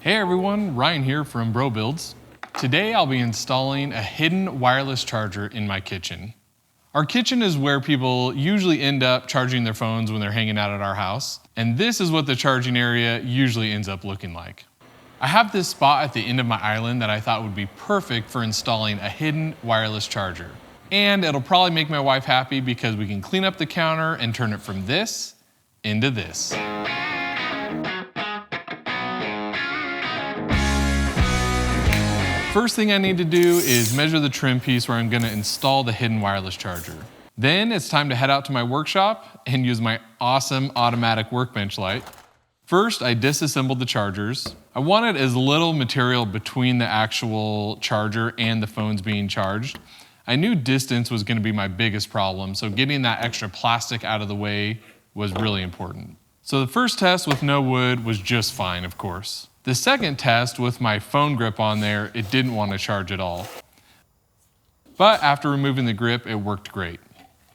Hey everyone, Ryan here from Bro Builds. Today I'll be installing a hidden wireless charger in my kitchen. Our kitchen is where people usually end up charging their phones when they're hanging out at our house, and this is what the charging area usually ends up looking like. I have this spot at the end of my island that I thought would be perfect for installing a hidden wireless charger. And it'll probably make my wife happy because we can clean up the counter and turn it from this into this. First thing I need to do is measure the trim piece where I'm going to install the hidden wireless charger. Then it's time to head out to my workshop and use my awesome automatic workbench light. First, I disassembled the chargers. I wanted as little material between the actual charger and the phones being charged. I knew distance was going to be my biggest problem, so getting that extra plastic out of the way was really important. So the first test with no wood was just fine, of course. The second test with my phone grip on there, it didn't want to charge at all. But after removing the grip, it worked great.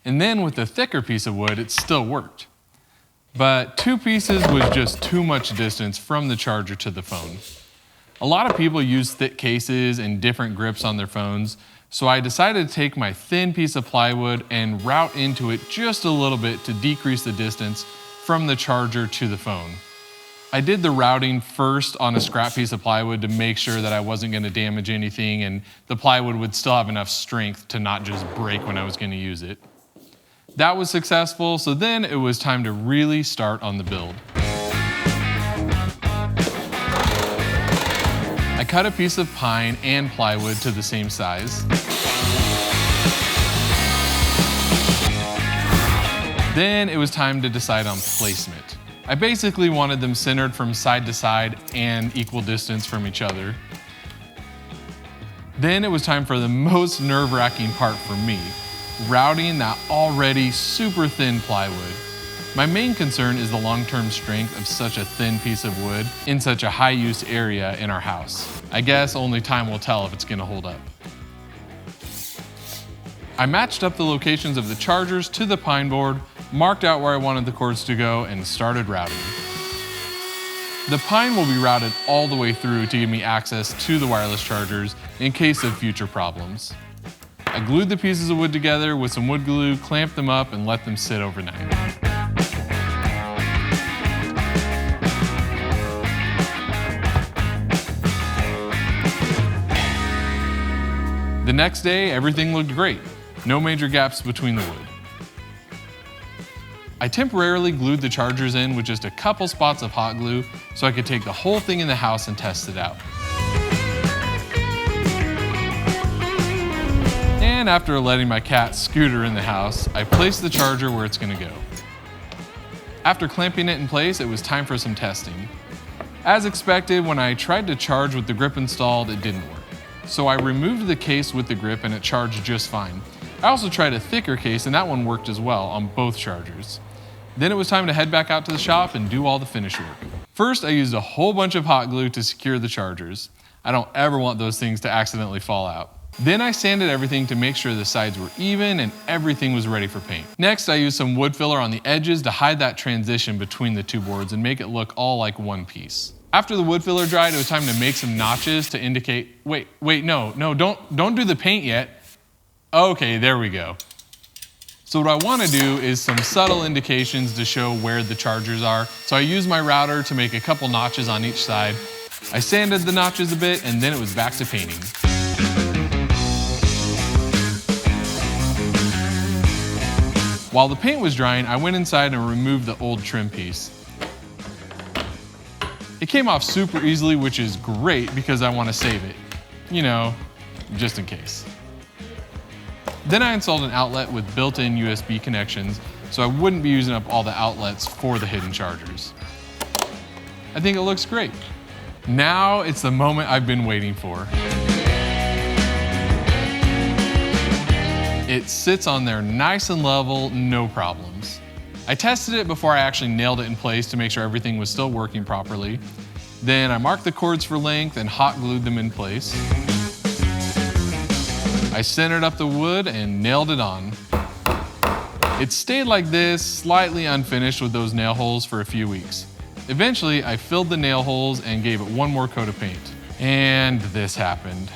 And then with the thicker piece of wood, it still worked. But 2 pieces was just too much distance from the charger to the phone. A lot of people use thick cases and different grips on their phones, so I decided to take my thin piece of plywood and route into it just a little bit to decrease the distance from the charger to the phone. I did the routing first on a scrap piece of plywood to make sure that I wasn't going to damage anything and the plywood would still have enough strength to not just break when I was going to use it. That was successful, so then it was time to really start on the build. I cut a piece of pine and plywood to the same size. Then it was time to decide on placement. I basically wanted them centered from side to side and equal distance from each other. Then it was time for the most nerve-wracking part for me, routing that already super thin plywood. My main concern is the long-term strength of such a thin piece of wood in such a high-use area in our house. I guess only time will tell if it's gonna hold up. I matched up the locations of the chargers to the pine board, marked out where I wanted the cords to go, and started routing. The pine will be routed all the way through to give me access to the wireless chargers in case of future problems. I glued the pieces of wood together with some wood glue, clamped them up, and let them sit overnight. The next day, everything looked great. No major gaps between the wood. I temporarily glued the chargers in with just a couple spots of hot glue so I could take the whole thing in the house and test it out. And after letting my cat Scooter in the house, I placed the charger where it's gonna go. After clamping it in place, it was time for some testing. As expected, when I tried to charge with the grip installed, it didn't work. So I removed the case with the grip and it charged just fine. I also tried a thicker case and that one worked as well on both chargers. Then it was time to head back out to the shop and do all the finish work. First, I used a whole bunch of hot glue to secure the chargers. I don't ever want those things to accidentally fall out. Then I sanded everything to make sure the sides were even and everything was ready for paint. Next, I used some wood filler on the edges to hide that transition between the 2 boards and make it look all like one piece. After the wood filler dried, it was time to make some notches to indicate, no, don't do the paint yet. Okay, there we go. So what I want to do is some subtle indications to show where the chargers are. So I used my router to make a couple notches on each side. I sanded the notches a bit and then it was back to painting. While the paint was drying, I went inside and removed the old trim piece. It came off super easily, which is great because I want to save it. You know, just in case. Then I installed an outlet with built-in USB connections so I wouldn't be using up all the outlets for the hidden chargers. I think it looks great. Now it's the moment I've been waiting for. It sits on there nice and level, no problems. I tested it before I actually nailed it in place to make sure everything was still working properly. Then I marked the cords for length and hot glued them in place. I centered up the wood and nailed it on. It stayed like this, slightly unfinished with those nail holes for a few weeks. Eventually, I filled the nail holes and gave it one more coat of paint. And this happened.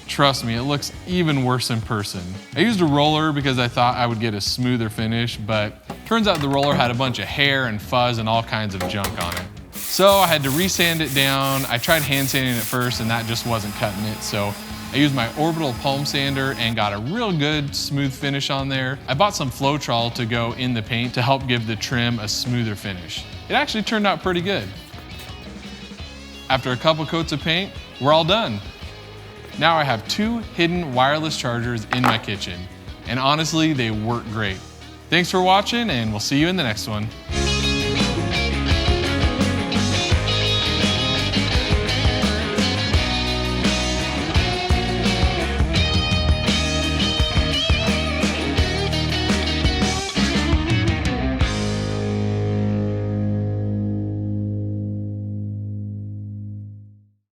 Trust me, it looks even worse in person. I used a roller because I thought I would get a smoother finish, but turns out the roller had a bunch of hair and fuzz and all kinds of junk on it. So I had to resand it down. I tried hand sanding it first and that just wasn't cutting it. So I used my orbital palm sander and got a real good smooth finish on there. I bought some Floetrol to go in the paint to help give the trim a smoother finish. It actually turned out pretty good. After a couple coats of paint, we're all done. Now I have 2 hidden wireless chargers in my kitchen, and honestly, they work great. Thanks for watching, and we'll see you in the next one.